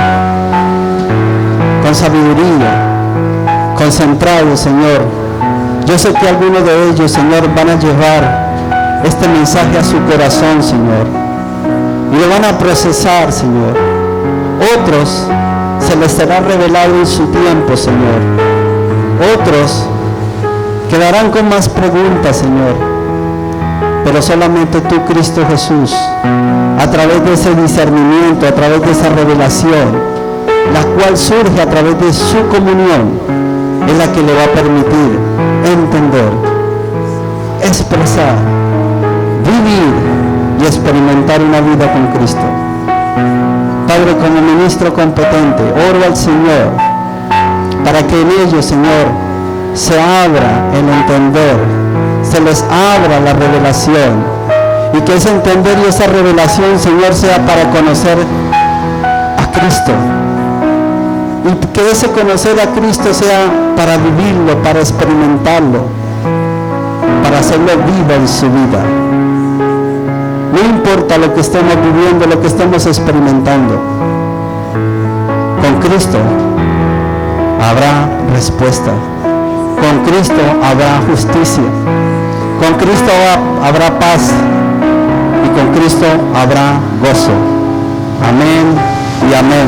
con sabiduría, concentrados, Señor. Yo sé que algunos de ellos, Señor, van a llevar este mensaje a su corazón, Señor, y lo van a procesar, Señor. Otros se les será revelado en su tiempo, Señor. Otros quedarán con más preguntas, Señor. Pero solamente tú, Cristo Jesús, a través de ese discernimiento, a través de esa revelación, la cual surge a través de su comunión, es la que le va a permitir entender, expresar, vivir y experimentar una vida con Cristo. Padre, como ministro competente, oro al Señor para que en ellos, Señor, se abra el entender, se les abra la revelación, y que ese entender y esa revelación, Señor, sea para conocer a Cristo, y que ese conocer a Cristo sea para vivirlo, para experimentarlo, para hacerlo vivo en su vida. No importa lo que estemos viviendo, lo que estemos experimentando, con Cristo habrá respuesta, con Cristo habrá justicia, con Cristo habrá paz, y con Cristo habrá gozo. Amén y amén.